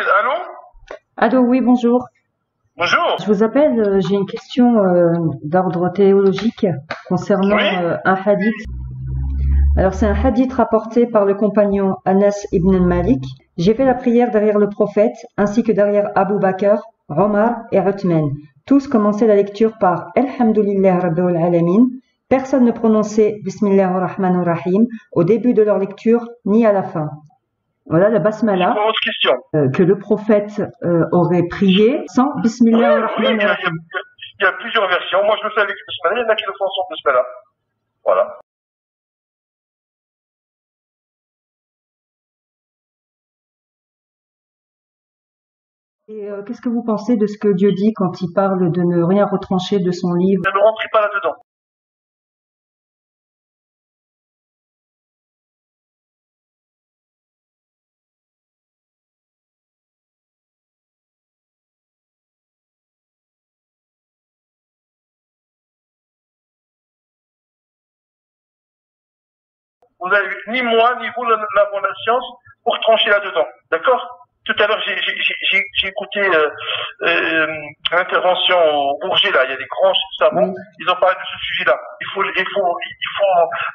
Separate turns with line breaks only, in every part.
Allô?
Allô, oui, bonjour.
Bonjour.
Je vous appelle, j'ai une question d'ordre théologique concernant
Oui?
un hadith. Alors, c'est un hadith rapporté par le compagnon Anas ibn Malik. J'ai fait la prière derrière le prophète, ainsi que derrière Abu Bakr, Omar et Uthman. Tous commençaient la lecture par Alhamdulillah Rabbil Alamin. Personne ne prononçait Bismillah ar-Rahman ar-Rahim au début de leur lecture, ni à la fin. Voilà la basmala
Autre question.
que le prophète aurait prié sans
Oui,
Bismillah
oui,
ar-Rahman ar-Rahim.
il y a plusieurs versions. Moi, je le fais avec Bismillah. Il y en a qui le font sans Bismillah. Voilà.
Et qu'est-ce que vous pensez de ce que Dieu dit quand il parle de ne rien retrancher de son livre?
Ne rentrez pas là-dedans. Vous avez ni moi, ni vous n'avons la science pour trancher là-dedans. D'accord? Tout à l'heure, j'ai écouté l'intervention au Bourget, là. Il y a des grands savants.
Oui.
Ils ont parlé de ce sujet-là. Il faut,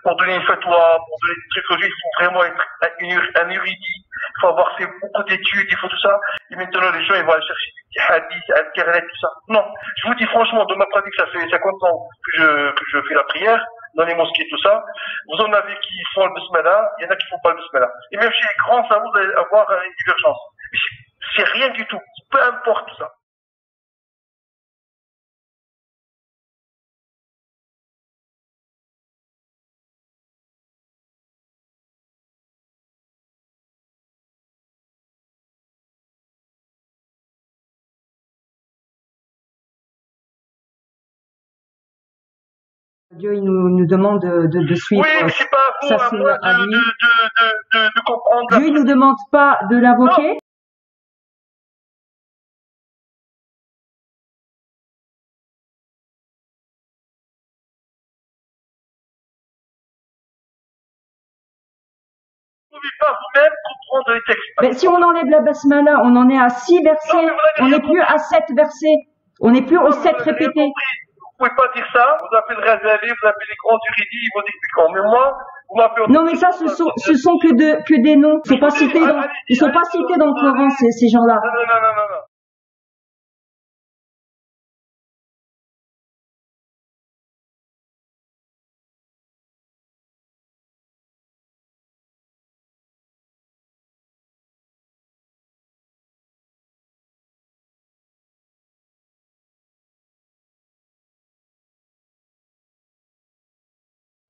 pour donner une fatwa, pour donner des trucs au jeu, il faut vraiment être un érudit. Il faut avoir fait beaucoup d'études, il faut tout ça. Et maintenant, les gens, ils vont aller chercher des hadiths, Internet, tout ça. Non. Je vous dis franchement, de ma pratique, ça fait 50 ans que je fais la prière dans les mosquées, tout ça. Vous en avez qui font le bismillah, il y en a qui font pas le bismillah. Et même chez les grands savants, vous allez avoir une divergence. C'est rien du tout. Peu importe tout ça.
Dieu, il nous demande de suivre
Oui, mais c'est pas à vous,
sa
à
sunna
moi
à lui.
de comprendre.
Dieu, il nous demande pas de l'invoquer.
Vous ne pouvez pas vous-même comprendre les textes.
Mais si on enlève la basmala, on en est à 6 versets.
Non, mais vous
On
n'avez
n'est
rien
plus à 7 versets. On n'est plus
Non,
aux
mais
7
vous n'avez rien
répétés.
compris. Vous pouvez pas dire ça. Vous appelez le Razali, vous appelez les grands juridis, ils vont expliquer. Mais moi, vous m'appelez.
Non, mais ça, ce sont que des noms. Ils sont pas cités ils sont pas cités dans le Coran, ces gens-là.
Non.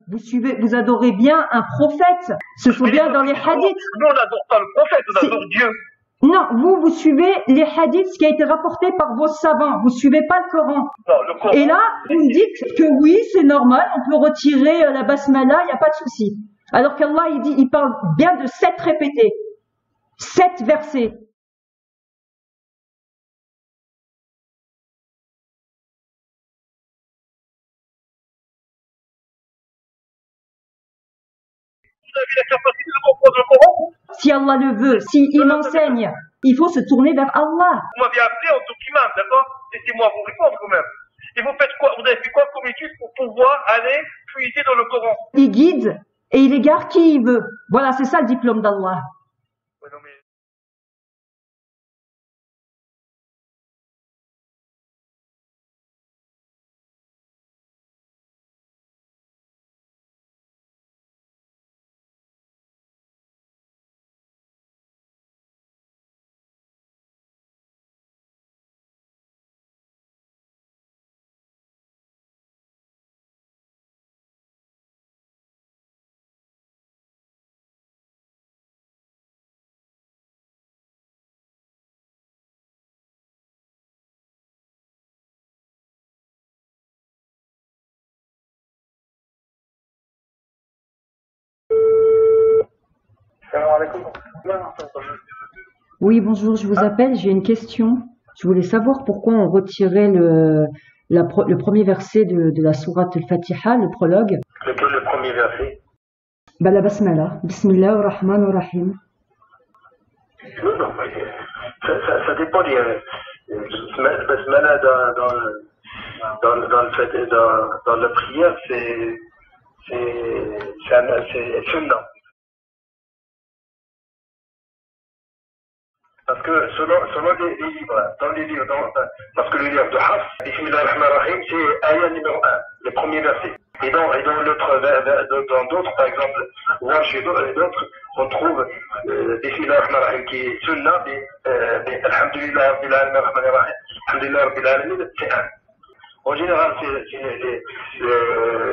Vous adorez bien un prophète. Ce sont bien dans les hadiths.
Nous, on n'adore pas le prophète, on adore Dieu.
Non, vous suivez les hadiths, ce qui a été rapporté par vos savants. Vous suivez pas le Coran.
Non, le Coran.
Et là, vous me dites que oui, c'est normal, on peut retirer la basmala, il n'y a pas de souci. Alors qu'Allah, il parle bien de 7 répétés. 7 versets.
Vous avez la capacité de comprendre le Coran.
Si Allah le veut, s'il m'enseigne, il faut se tourner vers Allah.
Vous m'avez appelé en tant qu'imam, d'accord? Laissez-moi vous répondre quand même. Et vous faites quoi? Vous avez fait quoi comme étude pour pouvoir aller puiser dans le Coran?
Il guide et il égare qui il veut. Voilà, c'est ça le diplôme d'Allah.
Ouais, non, mais...
Oui, bonjour, je vous appelle, j'ai une question. Je voulais savoir pourquoi on retirait le premier verset de la sourate al-Fatiha, le prologue.
Le premier verset.
La basmala. Bismillah ar-Rahman ar-Rahim.
Non,
Ça dépend basmala dans le fait, dans la prière, c'est sunnah. Parce que selon les livres, dans les livres, parce que le livre de Hafs, Bismillah ar-Rahman ar-Rahim, c'est ayah numéro 1, les premiers versets. Et dans dans d'autres, par exemple, Warsh et d'autres, on trouve Bismillah ar-Rahman ar-Rahim qui est sunnah, mais Alhamdulillah Rabbil Alamin ar-Rahman ar-Rahim, Alhamdulillah Rabbil Alamin, c'est un. En général,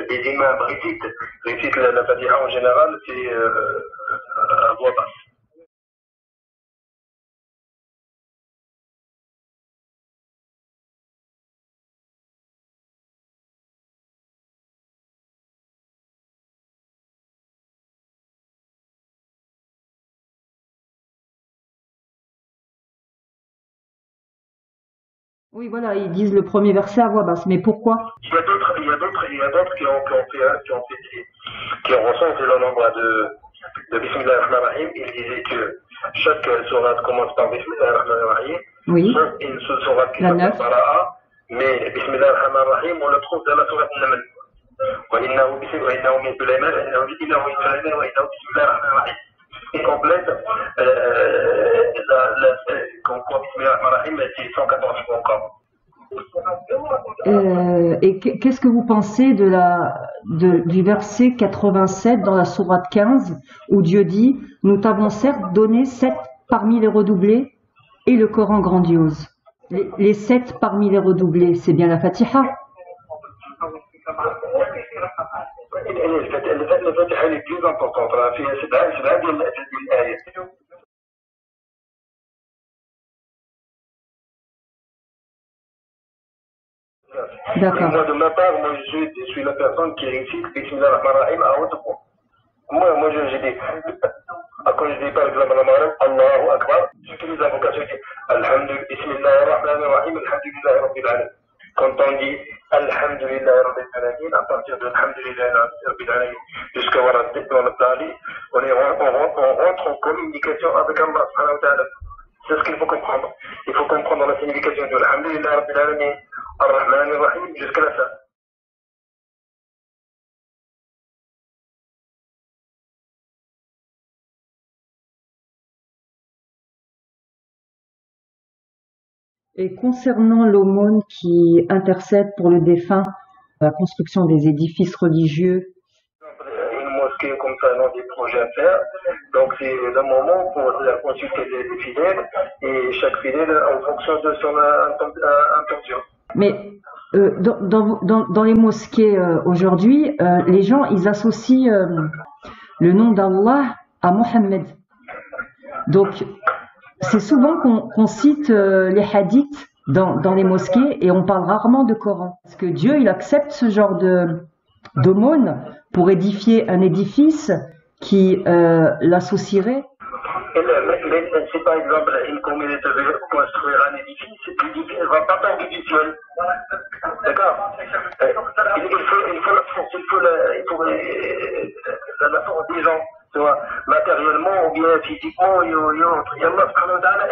les imams récitent la Fatiha en général, c'est à voix basse.
Oui, voilà, ils disent le premier verset à voix basse. Mais pourquoi?
Il y a d'autres qui ont recensé le nombre de Bismillah ar-Rahman ar-Rahim. Ils disaient que chaque sourate commence par Bismillah ar-Rahman ar-Rahim.
Oui.
Sauf une seule sourate qui
La
s'appelle
9.
Bara'a. Mais Bismillah ar-Rahman ar-Rahim, on le trouve dans la sourate Naml. وإنه من سليمان وإنه بسم الله بسم الله الرحمن الرحيم. Et complète, comme quoi Bismillah ar-Rahman ar-Rahim, c'est 114 fois encore.
Et qu'est-ce que vous pensez du verset 87 dans la sourate 15 où Dieu dit « Nous t'avons certes donné 7 parmi les redoublés et le Coran grandiose ». Les 7 parmi les redoublés, c'est bien la Fatiha.
الفاتحة اللي plus importante راه فيها سبعة ديال الآيات.
D'accord.
Et moi, de ma part, moi, je suis la personne qui récite Bismillah ar-Rahman ar-Rahim à haute voix. Moi, j'ai dit, quand je dis par exemple la Maghreb, Allahu Akbar, je fais les invocations, je dis Alhamdulillah, Bismillah ar-Rahman ar-Rahim, Alhamdulillah Rabbil Alamin. Quand on dit Alhamdulillah Rabbil Alamin, à partir de Alhamdulillah Rabbil Alamin jusqu'à Waradit Dali, on rentre en communication avec Allah subhanahu wa ta'ala. C'est ce qu'il faut comprendre. Il faut comprendre la signification de Alhamdulillah Rabbil Alamin, Ar-Rahman ar-Rahim, jusqu'à la fin.
Et concernant l'aumône qui intercède pour le défunt, la construction des édifices religieux.
Une mosquée comme ça, dans des projets à faire. Donc c'est le moment pour consulter les fidèles et chaque fidèle en fonction de son intention.
Mais dans les mosquées aujourd'hui, les gens ils associent le nom d'Allah à Mohammed. Donc c'est souvent qu'on cite les hadiths dans les mosquées et on parle rarement de Coran. Parce que Dieu il accepte ce genre d'aumône pour édifier un édifice qui l'associerait.
Si par exemple une communauté veut construire un édifice, l'édifice ne va pas être individuel. D'accord? Il faut la force, la force des gens, tu vois, matériellement ou bien physiquement, il y a Allah subhanahu wa ta'ala.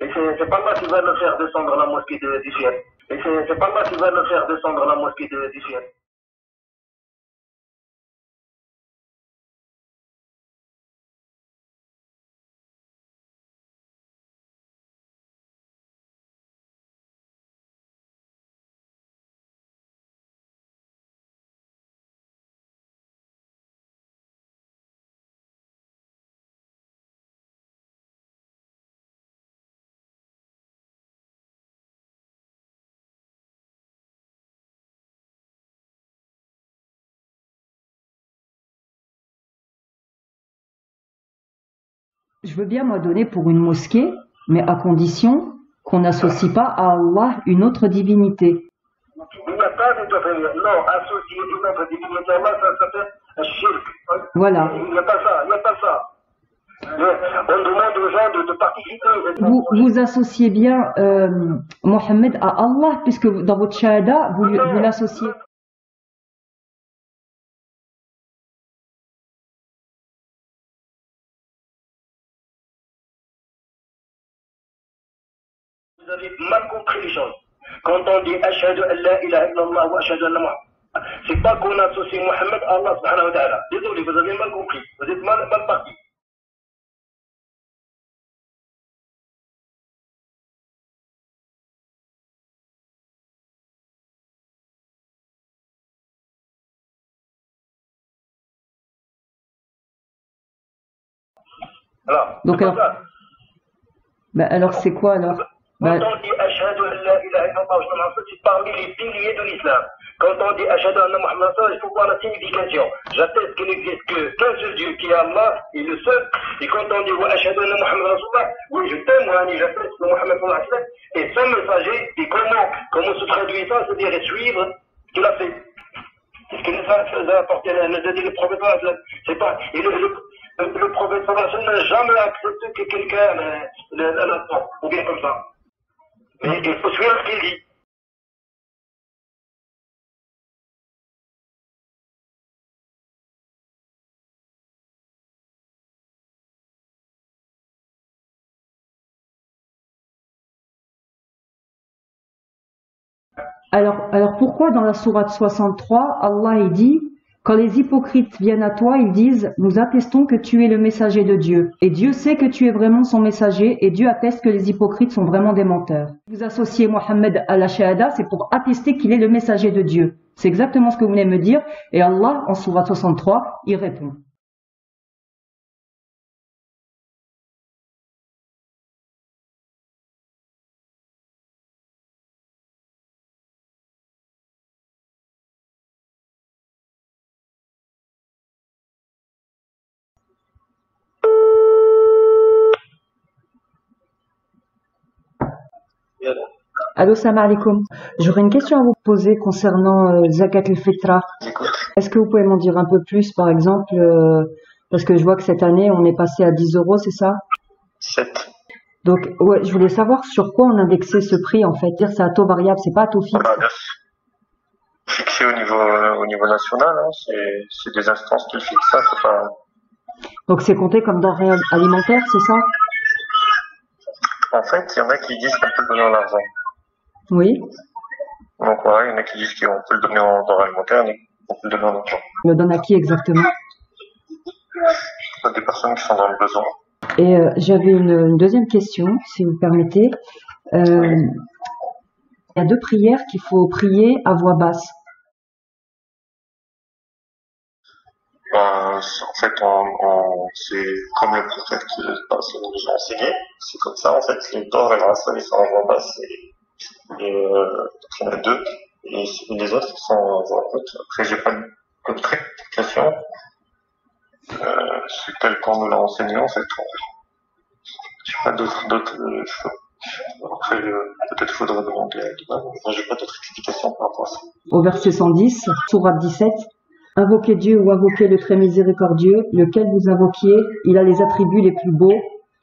Et c'est pas Allah qui va nous faire descendre la mosquée du ciel. Et c'est pas Allah qui va nous faire descendre la mosquée du ciel.
Je veux bien moi donner pour une mosquée, mais à condition qu'on n'associe pas à Allah une autre divinité.
Il n'y a pas de non, associer une autre divinité à Allah, ça s'appelle un shirk.
Voilà.
Il n'y a pas ça. On demande aux gens de participer.
Vous associez bien Mohammed à Allah, puisque dans votre shahada, vous l'associez.
Quand on dit Ashhadu an la ilaha illallah wa ashhadu anna Muhammad, c'est pas qu'on associe Mohammed à Allah subhanahu wa ta'ala. Désolé, vous avez mal compris. Vous êtes mal parti. Alors,
Donc alors c'est quoi alors?
Quand on dit Ashhadu an la ilaha illallah, c'est parmi les piliers de l'islam. Quand on dit Ashhadu anna Muhammad, il faut voir la signification. J'atteste qu'il n'existe qu'un seul Dieu qui est Allah et le seul. Et quand on dit Ashhadu anna Muhammad Rasulullah, oui, je témoigne, j'atteste que Muhammad est son messager. Et comment se traduit ça? C'est-à-dire suivre ce qu'il a fait. C'est ce que nous a apporté le prophète. C'est pas. Et le prophète n'a jamais accepté que quelqu'un l'attend, ou bien comme ça. Mais il faut suivre ce qu'il dit.
Alors pourquoi dans la sourate 63, Allah il dit, quand les hypocrites viennent à toi, ils disent, nous attestons que tu es le messager de Dieu. Et Dieu sait que tu es vraiment son messager et Dieu atteste que les hypocrites sont vraiment des menteurs. Vous associez Mohammed à la shahada, c'est pour attester qu'il est le messager de Dieu. C'est exactement ce que vous venez de me dire. Et Allah, en sourate 63, il répond. Allô, salam alaikum. J'aurais une question à vous poser concernant Zakat al-Fitra. Est-ce que vous pouvez m'en dire un peu plus, par exemple, parce que je vois que cette année, on est passé à 10 euros, c'est ça?
7.
Donc, ouais, je voulais savoir sur quoi on indexait ce prix, en fait. Dire c'est à taux variable, c'est pas à taux fixe.
Fixé au niveau national, hein, c'est des instances qui le fixent, ça, c'est pas...
Donc, c'est compté comme denrée alimentaire, c'est ça?
En fait, il y en a qui disent qu'on peut le donner en argent.
Oui.
Donc voilà, il y en a qui disent qu'on peut le donner en denrée alimentaire, et qu'on peut le donner en argent.
On le donne à qui exactement?
Des personnes qui sont dans le besoin.
Et j'avais une deuxième question, si vous permettez. Il y a 2 prières qu'il faut prier à voix basse.
En fait, c'est comme le prophète qui nous a enseigné. C'est comme ça, en fait, les torts et la race, ils sont en voix basse. Et il y en a 2. Et les autres sont en voix haute. Après, j'ai pas d'autres explications. C'est tel qu'on nous l'a enseigné, en fait. J'ai pas d'autres après, peut-être faudra demander à l'imam. Moi, j'ai pas d'autres explications par rapport à ça.
Au verset 110, sourate 17. Invoquez Dieu ou invoquez le très miséricordieux, lequel vous invoquiez, il a les attributs les plus beaux.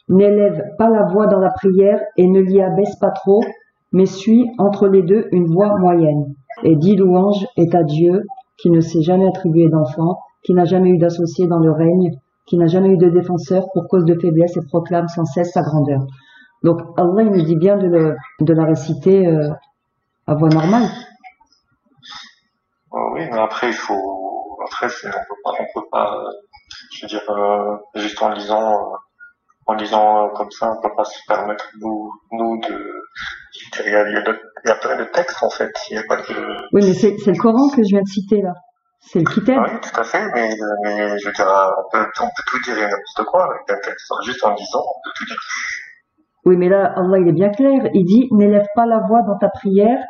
N'élève pas la voix dans la prière et ne l'y abaisse pas trop, mais suis entre les deux une voix moyenne. Et dit louange est à Dieu, qui ne s'est jamais attribué d'enfant, qui n'a jamais eu d'associé dans le règne, qui n'a jamais eu de défenseur pour cause de faiblesse et proclame sans cesse sa grandeur. Donc Allah il nous dit bien de la réciter à voix normale.
Oui, mais après on peut pas, je veux dire, juste en lisant comme ça, on peut pas se permettre nous il y a plein de textes en fait, il y a pas de...
Oui, mais c'est le Coran que je viens de citer là. C'est le Kitab.
Oui, tout à fait, mais je veux dire, on peut tout dire et n'importe quoi avec un texte, juste en lisant, on peut tout dire.
Oui, mais là, Allah, il est bien clair. Il dit, n'élève pas la voix dans ta prière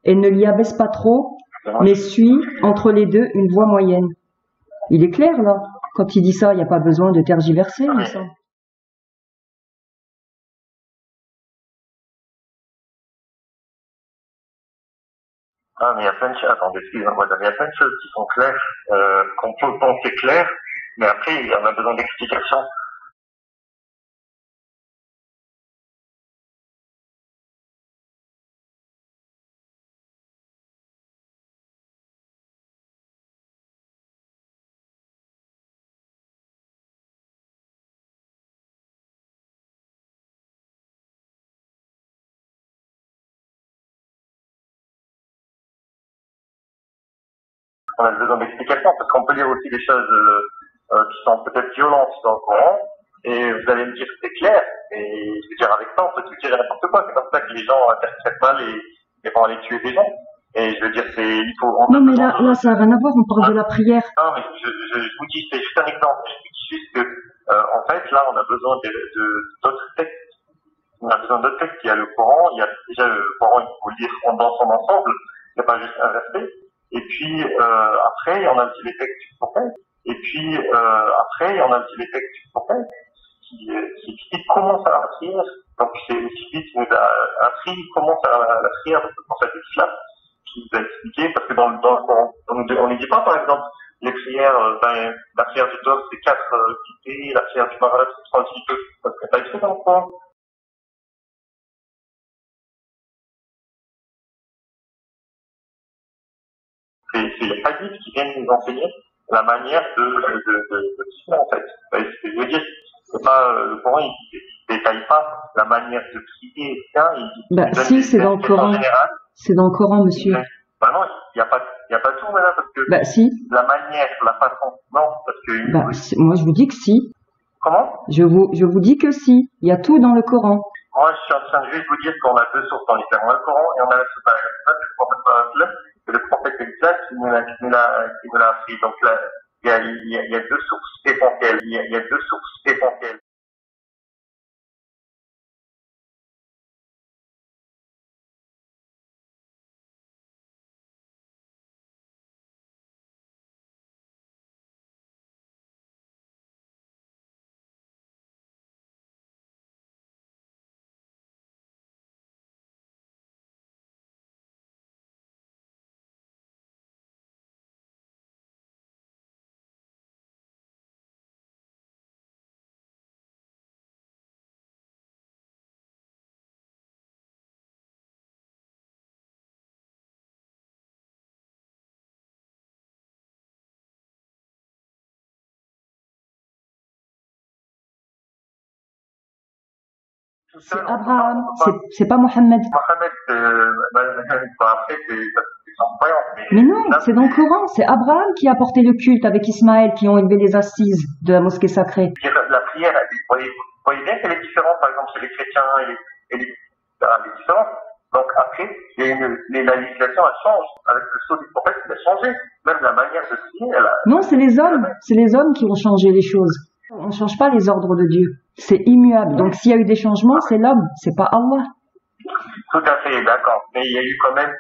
et ne l'y abaisse pas trop, mais suis entre les deux une voix moyenne. Il est clair, là. Quand il dit ça, il n'y a pas besoin de tergiverser, il me semble.
Ah, mais il y a plein de choses, attendez, excusez-moi, il y a plein de choses qui sont claires, qu'on peut penser claires, mais après, on a besoin d'explications. on a besoin d'explications, parce qu'on peut lire aussi des choses qui sont peut-être violentes dans le Coran, et vous allez me dire que c'est clair, et je veux dire, avec ça, on peut tout dire et n'importe quoi. C'est comme ça que les gens interprètent mal et vont aller tuer des gens. Et je veux dire, il faut...
Non, mais là, ça n'a rien à voir, on parle de la prière.
Non, mais je vous dis, c'est juste un exemple. Je vous dis juste que, en fait, là, on a besoin d'autres textes. On a besoin d'autres textes. Il y a le Coran, il y a déjà le Coran, il faut le lire dans son ensemble. Il n'y a pas juste un verset. Et puis, après, on a aussi les textes du prophète. Et puis, après, on a aussi les textes du prophète qui expliquent comment faire la prière. Donc, c'est le Sibit qui nous a appris comment faire la prière dans le prophète de l'islam, qui nous a expliqué, parce que dans le Coran, on ne dit pas, par exemple, les prières, la prière du Dôme, c'est 4 quittés, la prière du Maghreb, c'est 3 quittés. Parce que c'est pas écrit dans le Coran. C'est les hadiths qui viennent nous enseigner la manière de prier, en fait. Ce que je veux dire, c'est pas, le Coran, il détaille pas la manière de prier, etc.
Bah, si, c'est dans le Coran. C'est dans le Coran, monsieur.
Bah non, il y a pas tout, madame, parce que.
Bah, si.
La manière, la façon, non, parce que.
Bah, moi, je vous dis que si.
Comment?
Je vous dis que si. Il y a tout dans le Coran.
Moi, je suis en train de juste vous dire qu'on a 2 sources dans les termes. Le Coran, et on a la source du prophète, et le prophète exact qui nous l'a appris. Donc là, il y a 2 sources essentielles. Il y a 2 sources essentielles.
C'est Abraham, c'est pas Mohammed.
Après, c'est son croyance.
Mais non, c'est dans le Coran, c'est Abraham qui a porté le culte avec Ismaël, qui ont élevé les assises de la mosquée sacrée.
La prière, vous voyez bien qu'elle est différente, par exemple, chez les chrétiens elle est différente. Donc après, la législation, elle change. Avec le sceau du prophète, elle a changé. Même la manière de prier, elle a...
Non, c'est les hommes qui ont changé les choses. On ne change pas les ordres de Dieu. C'est immuable. Donc s'il y a eu des changements, c'est l'homme, c'est pas Allah.
Tout à fait, d'accord. Mais il y a eu quand même,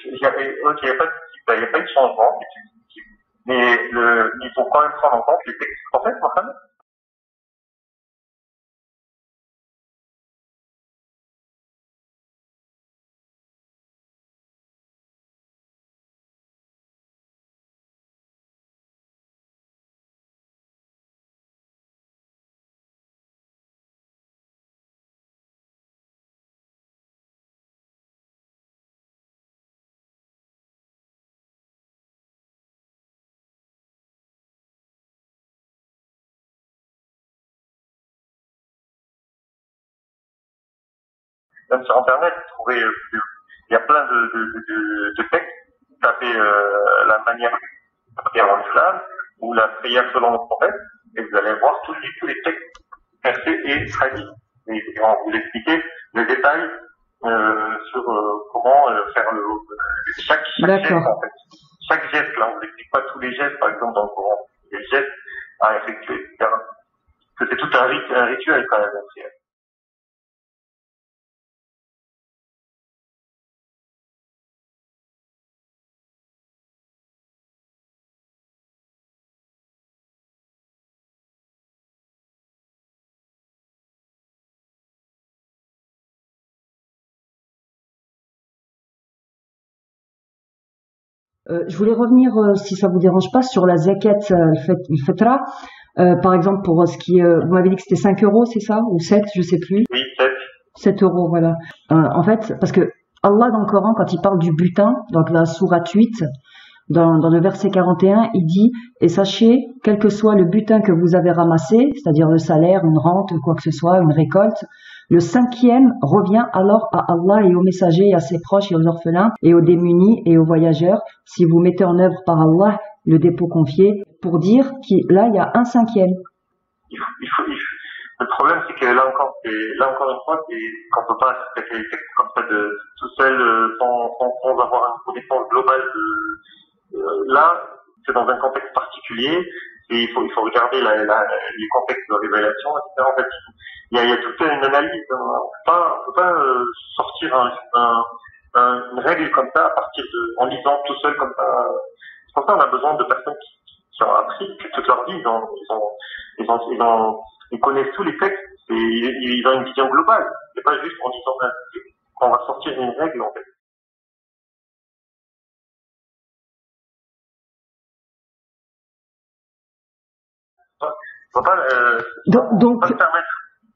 il n'y a pas eu de changement, mais il faut quand même prendre en compte les textes du prophète, Mohammed. Même sur Internet, vous trouvez, il y a plein de textes. Vous tapez la manière de prier en islam ou la prière selon le prophète, et vous allez voir tous les textes versets et hadiths. Et on va vous expliquer le détail sur comment faire chaque geste, en fait. Chaque geste, là, on vous explique pas tous les gestes, par exemple, dans le Coran. Les gestes à effectuer, etc. Parce que c'est tout un rituel, quand même, la prière.
Je voulais revenir, si ça vous dérange pas, sur la zakat al-fitra. Par exemple, pour ce qui vous m'avez dit que c'était 5 euros, c'est ça? Ou 7, je sais plus.
Oui, 7.
7 euros, voilà. En fait, parce que Allah, dans le Coran, quand il parle du butin, donc la sourate 8, dans le verset 41, il dit « Et sachez, quel que soit le butin que vous avez ramassé, c'est-à-dire le salaire, une rente, quoi que ce soit, une récolte, Le cinquième revient alors à Allah et aux messagers et à ses proches et aux orphelins et aux démunis et aux voyageurs. Si vous mettez en œuvre par Allah le dépôt confié, pour dire qu'il là il y a un cinquième.
Le problème, c'est que là encore une fois, c'est qu'on peut pas interpréter les textes comme ça tout seul, sans avoir une connaissance globale là, c'est dans un contexte particulier, et il faut regarder les contextes de révélation, etc. En fait, il y a toute une analyse. On peut pas sortir une règle comme ça à partir en lisant tout seul comme ça. C'est pour ça qu'on a besoin de personnes qui ont appris toute leur vie. Ils connaissent tous les textes et ils ont une vision globale. C'est pas juste en lisant un texte qu'on va sortir une règle, en fait.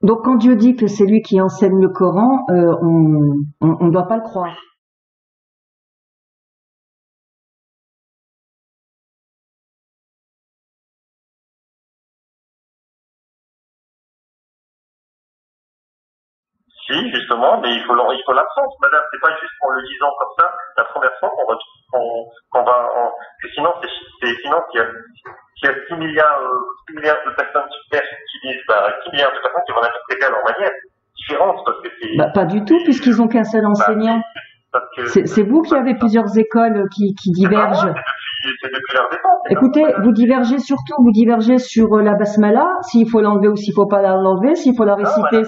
Donc, quand Dieu dit que c'est lui qui enseigne le Coran, on ne doit pas le croire.
Si, justement, mais il faut l'apprendre, madame. C'est pas juste en le lisant comme ça, la première fois que sinon, sinon, s'il y a 6 milliards de personnes sur Terre qui disent, 6 milliards de personnes qui vont interpréter à leur manière différente, parce que c'est...
pas du tout, puisqu'ils ont qu'un seul enseignant. C'est vous qui avez plusieurs écoles qui divergent.
C'est depuis leur départ.
Écoutez, vous divergez sur la basmala, s'il faut l'enlever ou s'il faut pas l'enlever, s'il faut la réciter.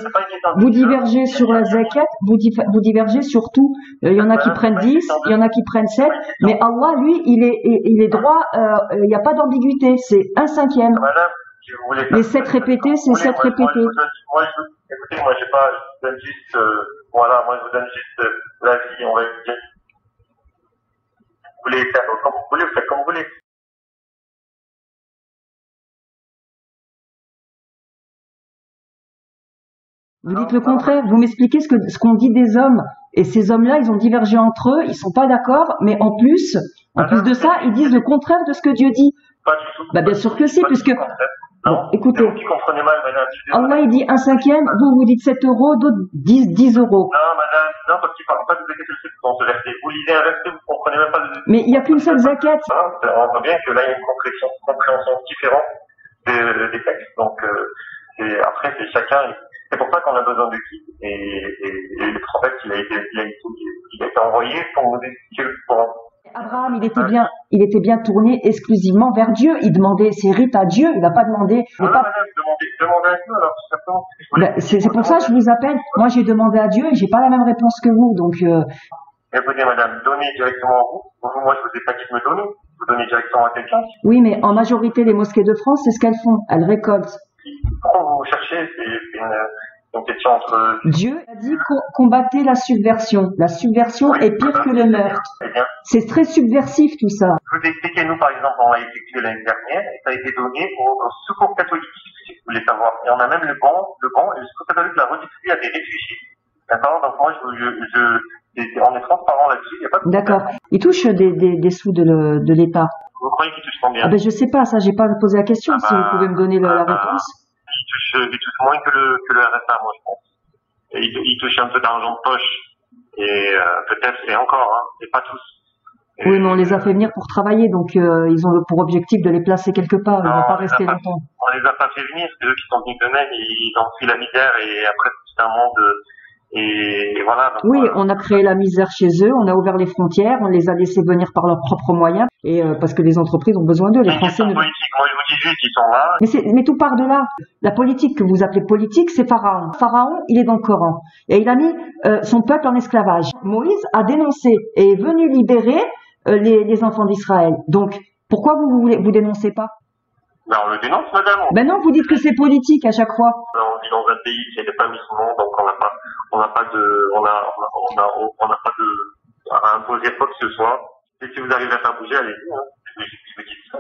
Vous divergez sur la zakat, vous divergez sur tout. Il y en a qui prennent 10, il y en a qui prennent 7, mais Allah, lui, il est droit, il n'y a pas d'ambiguïté, c'est un cinquième. Les 7 répétés, c'est 7 répétés.
Écoutez, moi, je vous donne juste, moi, je vous donne juste la vie, on va dire. Vous voulez faire comme vous voulez, vous faites comme vous voulez.
Vous dites le contraire, vous m'expliquez ce qu'on dit des hommes. Et ces hommes-là, ils ont divergé entre eux, ils sont pas d'accord, mais en plus de ça, ils disent le contraire de ce que Dieu dit.
Pas du tout.
Bien sûr que si, puisque...
Non,
écoutez,
vous qui comprenez mal, madame.
Allah, il dit un cinquième, vous dites 7 euros, d'autres 10 euros.
Non, madame, non, parce qu'il ne parle pas de zakat dans ce verset. Vous lisez un verset, vous ne comprenez même pas
Mais il n'y a qu'une seule zakat.
On voit bien que là, il y a une compréhension différente des textes. Donc, après, c'est chacun. C'est pour ça qu'on a besoin de guide. Et le prophète, il a été envoyé pour nous expliquer le Coran.
Abraham, il était bien tourné exclusivement vers Dieu. Il demandait ses rites à Dieu. Il n'a pas demandé.
Madame, demandez à Dieu, alors, tout simplement.
C'est pour ça que je vous appelle. Moi, j'ai demandé à Dieu et j'ai pas la même réponse que vous. Donc,
écoutez, madame, donnez directement à vous. Moi, je vous ai pas dit de me donner. Vous donnez directement à quelqu'un.
Oui, mais en majorité, les mosquées de France, c'est ce qu'elles font. Elles récoltent.
Pourquoi vous cherchez? C'est une question entre...
Dieu a dit combattez la subversion. La subversion est pire que le meurtre. C'est très subversif tout ça.
Je vous expliquer, nous par exemple, on l'a effectué l'année dernière et ça a été donné au secours catholique, si vous voulez savoir. Et on a même le bon, et le secours catholique l'a redistribué à des réfugiés. D'accord? Donc moi, on est transparent là-dessus, il n'y a pas de...
D'accord. Ils touchent des sous de l'État.
Vous croyez qu'ils touchent combien?
Ben je sais pas, ça j'ai pas posé la question, si vous pouvez me donner la réponse.
Ils touchent moins que le RSA, moi je pense. Et ils touchent un peu d'argent de poche. Et peut-être, et encore, et pas tous.
Oui, mais on les a fait venir pour travailler, donc ils ont pour objectif de les placer quelque part, ils vont pas rester longtemps.
On les a pas fait venir, c'est eux qui sont venus d'eux-mêmes, ils ont pris la misère et après c'est un monde... Et voilà. Donc,
oui, on a créé la misère chez eux, on a ouvert les frontières, on les a laissés venir par leurs propres moyens, et parce que les entreprises ont besoin d'eux. Les Français ne...
politique. Moi, je vous dis juste, ils sont là.
Mais tout part de là. La politique que vous appelez politique, c'est Pharaon. Pharaon, il est dans le Coran. Et il a mis son peuple en esclavage. Moïse a dénoncé et est venu libérer les enfants d'Israël. Donc, pourquoi vous dénoncez pas?
Ben, on le dénonce, madame.
Ben non, vous dites que c'est politique à chaque fois.
On vit dans un pays qui n'est pas musulman, donc on n'a pas à imposer quoi que ce soit. Et si vous arrivez à faire bouger, allez-y, je vous dis ça.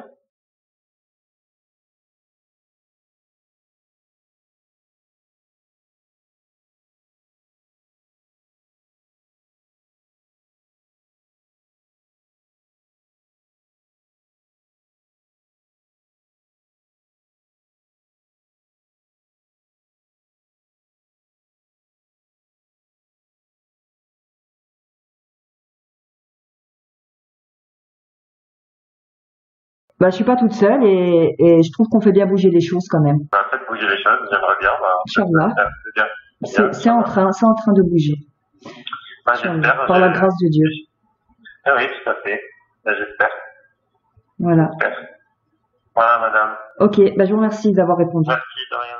Bah, je suis pas toute seule et je trouve qu'on fait bien bouger les choses quand même.
Bah, faites bouger les choses, j'aimerais bien. Bah,
Inch'Allah.
c'est bien.
C'est en train de bouger.
Bah,
Inch'Allah.
j'espère.
Par la grâce de Dieu.
Ah oui, tout à fait. Bah, j'espère.
Voilà.
J'espère. Voilà, madame.
Ok, bah, je vous remercie d'avoir répondu.
Merci, de rien.